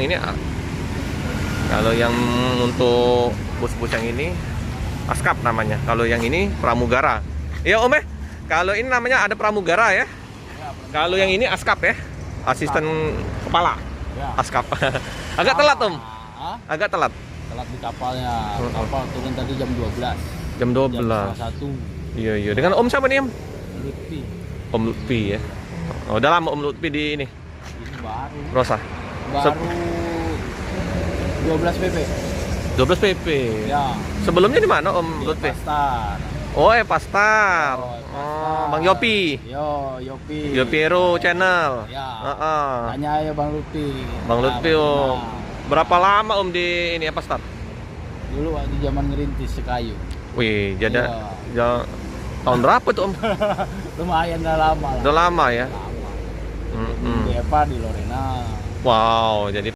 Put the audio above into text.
ini, kalau yang untuk bus-bus yang ini Askap namanya. Kalau yang ini Pramugara. Iya Om ya. Kalau ini namanya ada Pramugara ya. Kalau yang ini Askap ya. Asisten kepala. Ya. Askap. Agak telat Om. Hah? Agak telat. Telat di kapalnya. Kapal turun tadi jam 12. Jam 12. Jam 1. Iya iya. Dengan Om siapa nih Om? Lutfi. Om Lutfi ya. Oh, udah lama Om Lutfi di ini. Ini baru. Rosa. Baru 12 PP. 12 PP. Ya. Sebelumnya di mana Om Lutfi? Pastar. Oh, Pastar. Oh, Oh, Bang Yopi. Yopi. Yopi Hero Channel. Ya. Heeh. Tanya aja Bang Lutfi. Bang Lutfi. Oh. Berapa lama Om di ini Pastar? Dulu waktu zaman ngerintis sekayu. Wih, jadi Iya. tahun berapa tuh Om? Lumayan dah lama lah. Udah lama ya. Lama. Mm-mm. Di Eva di Lorena. Wow, jadi